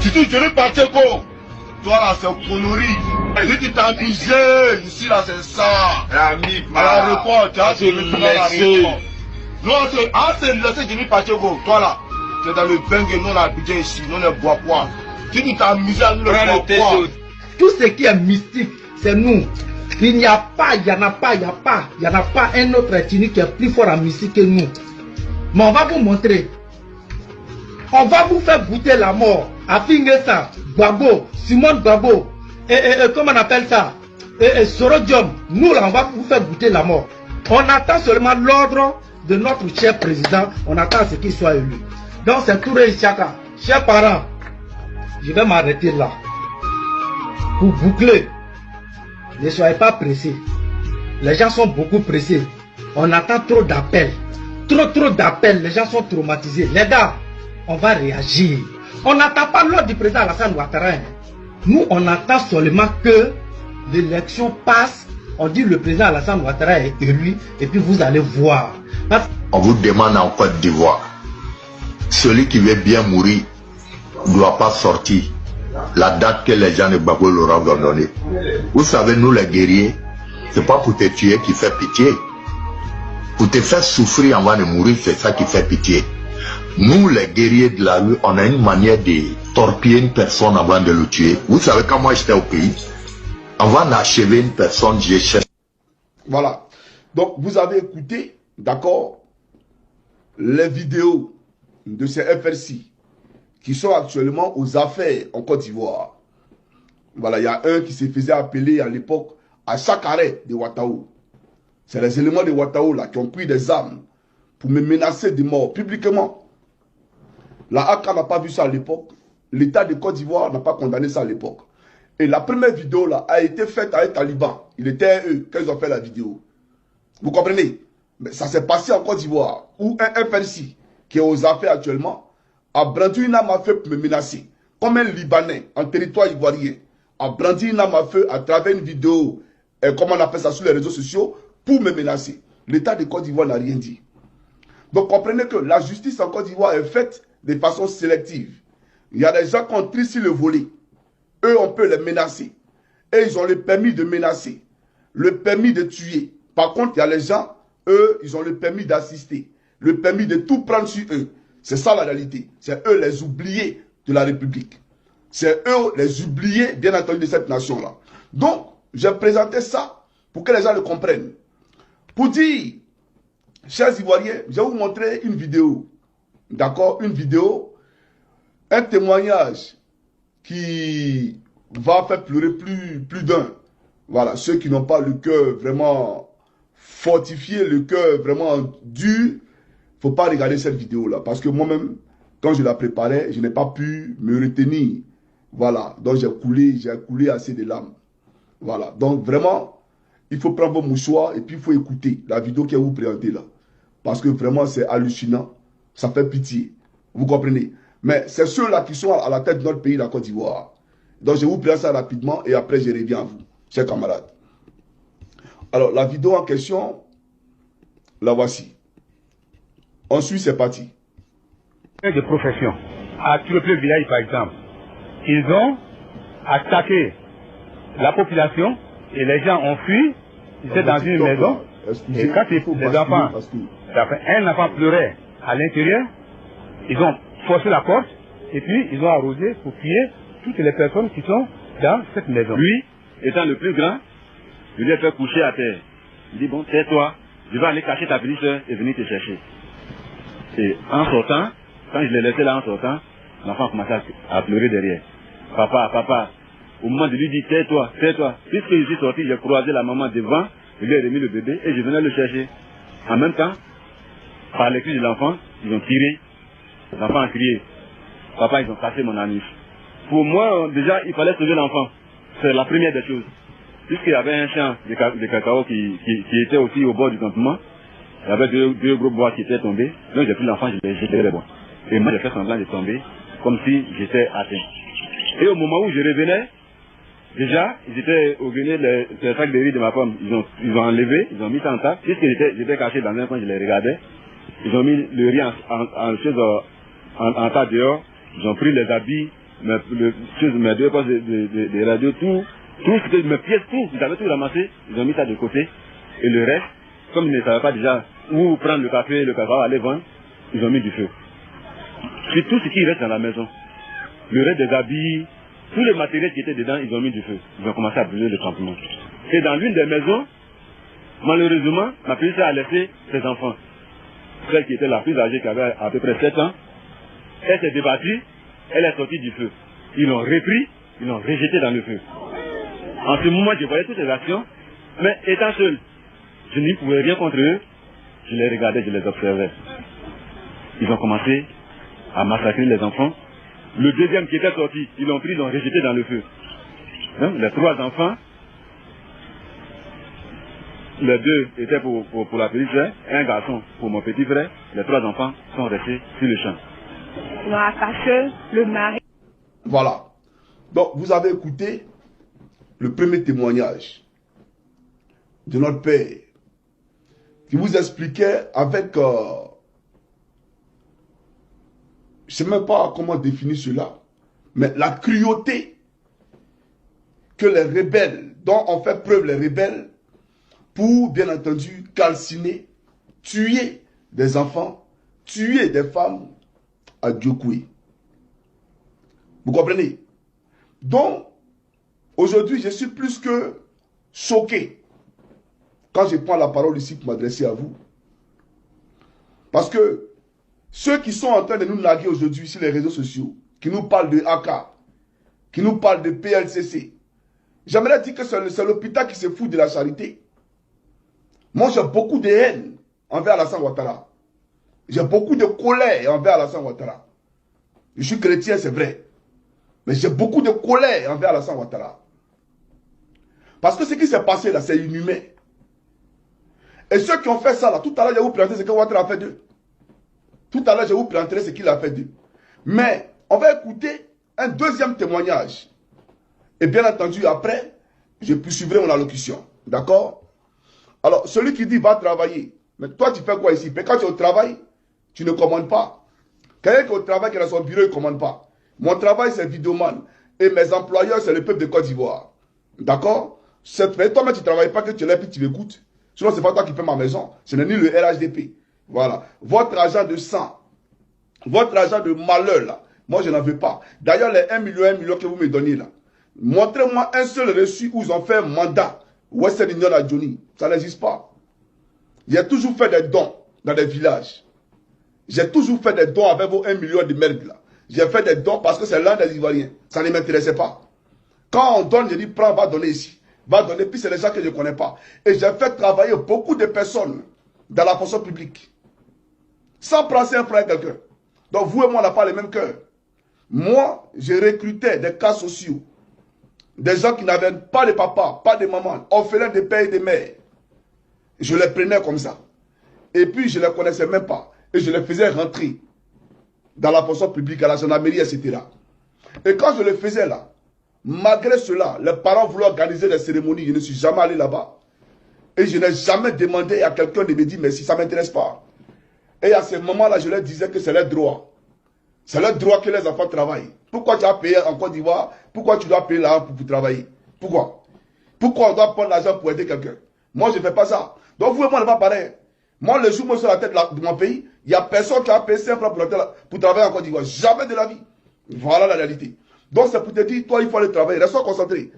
Si tu ne pas Tcheko, toi là c'est connerie. Si tu t'es amusé, ici là c'est ça. À l'aéroport, tu as ce à l'aéroport. Non, c'est laissé Jimmy Pacheco. Toi là, tu es dans le bain que nous on a habité ici, nous on ne boit quoi. Si tu t'es amusé à nous le boire quoi. Tout ce qui est mystique, c'est nous. Il n'y a pas, il n'y en a pas, il n'y a pas, il n'y en a pas un autre ethnie qui est plus fort en mystique que nous. Mais on va vous montrer. On va vous faire goûter la mort. Afingesa, Gbagbo, Simone Gbagbo, comment on appelle ça? Sorodium. Nous là, on va vous faire goûter la mort. On attend seulement l'ordre de notre cher président. On attend à ce qu'il soit élu. Donc c'est Touré Isiaka. Chers parents, je vais m'arrêter là. Pour boucler. Ne soyez pas pressés. Les gens sont beaucoup pressés. On attend trop d'appels. Trop d'appels. Les gens sont traumatisés. Les gars, on va réagir. On n'attend pas l'ordre du président Alassane Ouattara. Nous, on attend seulement que l'élection passe. On dit le président Alassane Ouattara est élu. Et puis vous allez voir. On vous demande en Côte d'Ivoire. Celui qui veut bien mourir ne doit pas sortir la date que les gens de Gbagbo leur ont donnée. Vous savez, nous les guerriers, c'est pas pour te tuer qui fait pitié. Pour te faire souffrir avant de mourir, c'est ça qui fait pitié. Nous, les guerriers de la rue, on a une manière de torpiller une personne avant de le tuer. Vous savez, quand moi j'étais au pays, avant d'achever une personne, j'ai cherché. Voilà. Donc, vous avez écouté, d'accord, les vidéos de ces FRC qui sont actuellement aux affaires en Côte d'Ivoire. Voilà, il y a un qui se faisait appeler à l'époque à chaque arrêt de Ouattao. C'est les éléments de Ouattao là qui ont pris des armes pour me menacer de mort publiquement. La AK n'a pas vu ça à l'époque. L'État de Côte d'Ivoire n'a pas condamné ça à l'époque. Et la première vidéo là a été faite avec Taliban. Il était eux quand ils ont fait la vidéo. Vous comprenez? Mais ça s'est passé en Côte d'Ivoire où un FRC qui est aux affaires actuellement a brandi une arme à feu pour me menacer. Comme un Libanais en territoire ivoirien a brandi une arme à feu à travers une vidéo, comment on appelle ça, sur les réseaux sociaux, pour me menacer. L'État de Côte d'Ivoire n'a rien dit. Donc comprenez que la justice en Côte d'Ivoire est faite de façon sélective. Il y a des gens qui ont triché le volet. Eux, on peut les menacer. Et ils ont le permis de menacer, le permis de tuer. Par contre, il y a les gens, eux, ils ont le permis d'assister, le permis de tout prendre sur eux. C'est ça la réalité. C'est eux les oubliés de la République. C'est eux les oubliés, bien entendu, de cette nation-là. Donc, j'ai présenté ça pour que les gens le comprennent. Pour dire, chers Ivoiriens, je vais vous montrer une vidéo. D'accord? Une vidéo, un témoignage qui va faire pleurer plus d'un. Voilà, ceux qui n'ont pas le cœur vraiment fortifié, le cœur vraiment dur, il ne faut pas regarder cette vidéo-là. Parce que moi-même, quand je la préparais, je n'ai pas pu me retenir. Voilà, donc j'ai coulé assez de larmes. Voilà, donc vraiment, il faut prendre vos mouchoirs et puis il faut écouter la vidéo qui est vous présentée là. Parce que vraiment, c'est hallucinant. Ça fait pitié. Vous comprenez? Mais c'est ceux-là qui sont à la tête de notre pays, la Côte d'Ivoire. Donc je vous présente ça rapidement et après je reviens à vous, chers camarades. Alors, la vidéo en question, la voici. Ensuite, c'est parti. De profession. À Turepleu village, par exemple, ils ont attaqué la population et les gens ont fui. Ils étaient dans une maison. Et quand les enfants, un enfant pleurait à l'intérieur, ils ont forcé la porte et puis ils ont arrosé pour tuer toutes les personnes qui sont dans cette maison. Lui, étant le plus grand, je lui ai fait coucher à terre. Il dit, bon, tais-toi, je vais aller cacher ta petite soeur et venir te chercher. Et en sortant, quand je l'ai laissé là en sortant, l'enfant a commencé à pleurer derrière. Papa, papa, au moment de lui dire, tais-toi, tais-toi. Puisque je suis sorti, j'ai croisé la maman devant, je lui ai remis le bébé et je venais le chercher. En même temps, par les cris de l'enfant, ils ont tiré. L'enfant a crié. Papa, ils ont cassé mon anus. Pour moi, déjà, il fallait sauver l'enfant. C'est la première des choses. Puisqu'il y avait un champ de cacao qui était aussi au bord du campement, il y avait deux gros bois qui étaient tombés. Donc j'ai pris l'enfant, je l'ai jeté les bois. Et moi, j'ai fait semblant de tomber, comme si j'étais atteint. Et au moment où je revenais, déjà, ils étaient au grenier, les sacs de riz de ma femme, ils ont enlevé, ils ont mis ça en tas. Puisque j'étais caché dans un coin, je les regardais. Ils ont mis le riz en tas dehors. Ils ont pris les habits mes 2 postes de radio, tout ce que mes pièces, tout, ils avaient tout ramassé, ils ont mis ça de côté. Et le reste, comme ils ne savaient pas déjà où prendre le café, le cacao, aller vendre, ils ont mis du feu. C'est tout ce qui reste dans la maison. Le reste des habits, tous les matériels qui étaient dedans, ils ont mis du feu. Ils ont commencé à brûler le campement. Et dans l'une des maisons, malheureusement, ma petite a laissé ses enfants. Celle qui était la plus âgée, qui avait à peu près 7 ans, elle s'est débattue, elle est sortie du feu. Ils l'ont repris, ils l'ont rejeté dans le feu. En ce moment, je voyais toutes ces actions, mais étant seul, je n'y pouvais rien contre eux, je les regardais, je les observais. Ils ont commencé à massacrer les enfants. Le deuxième qui était sorti, ils l'ont pris, ils l'ont rejeté dans le feu. Hein? Les 3 enfants, les 2 étaient pour la petite frère, un garçon pour mon petit frère, les 3 enfants sont restés sur le champ. Ils ont attaché le mari. Voilà. Donc, vous avez écouté le premier témoignage de notre père qui vous expliquait avec... je ne sais même pas comment définir cela, mais la cruauté que les rebelles, dont ont fait preuve les rebelles, pour, bien entendu, calciner, tuer des enfants, tuer des femmes à Diokoué. Vous comprenez? Donc, aujourd'hui, je suis plus que choqué quand je prends la parole ici pour m'adresser à vous. Parce que ceux qui sont en train de nous narguer aujourd'hui sur les réseaux sociaux, qui nous parlent de AK, qui nous parlent de PLCC, j'aimerais dire que c'est l'hôpital qui se fout de la charité. Moi, j'ai beaucoup de haine envers Alassane Ouattara. J'ai beaucoup de colère envers Alassane Ouattara. Je suis chrétien, c'est vrai. Mais j'ai beaucoup de colère envers Alassane Ouattara. Parce que ce qui s'est passé là, c'est inhumain. Et ceux qui ont fait ça là, tout à l'heure, je vais vous présenter ce que Ouattara a fait d'eux. Tout à l'heure, je vais vous présenter ce qu'il a fait d'eux. Mais on va écouter un deuxième témoignage. Et bien entendu, après, je poursuivrai mon allocution. D'accord? Alors, celui qui dit va travailler. Mais toi, tu fais quoi ici? Mais quand tu es au travail, tu ne commandes pas. Quelqu'un qui est au travail, qui est dans son bureau, il ne commande pas. Mon travail, c'est vidéoman. Et mes employeurs, c'est le peuple de Côte d'Ivoire. D'accord? Mais toi, tu ne travailles pas, que tu es là et tu m'écoutes. Sinon, ce n'est pas toi qui fais ma maison. Ce n'est ni le RHDP. Voilà. Votre argent de sang, votre argent de malheur, là, moi, je n'en veux pas. D'ailleurs, les 1 million que vous me donnez, là, montrez-moi un seul reçu où ils ont fait un mandat. Western Union à Johnny. Ça n'existe pas. J'ai toujours fait des dons dans des villages. J'ai toujours fait des dons avec vos 1 million de merde, là. J'ai fait des dons parce que c'est l'un des Ivoiriens. Ça ne m'intéressait pas. Quand on donne, je dis, prends, va donner ici. Va donner, puis c'est les gens que je ne connais pas. Et j'ai fait travailler beaucoup de personnes dans la fonction publique. Sans prendre un frère quelqu'un. Donc vous et moi, on n'a pas le même cœur. Moi, je recrutais des cas sociaux. Des gens qui n'avaient pas de papa, pas de maman, orphelins de père et de mère. Je les prenais comme ça. Et puis, je ne les connaissais même pas. Et je les faisais rentrer dans la fonction publique, à la gendarmerie, etc. Et quand je le faisais là, malgré cela, les parents voulaient organiser des cérémonies. Je ne suis jamais allé là-bas. Et je n'ai jamais demandé à quelqu'un de me dire, mais si ça ne m'intéresse pas. Et à ce moment-là, je leur disais que c'est leur droit. C'est leur droit que les enfants travaillent. Pourquoi tu as payé en Côte d'Ivoire? Pourquoi tu dois payer là pour travailler? Pourquoi? Pourquoi on doit prendre l'argent pour aider quelqu'un? Moi, je ne fais pas ça. Donc, vous et moi, on n'est pas pareil. Moi, le jour où je suis sur la tête de mon pays, il n'y a personne qui a payé 5 francs pour travailler en Côte d'Ivoire. Jamais de la vie. Voilà la réalité. Donc, c'est pour te dire, toi, il faut aller travailler. Reste concentré.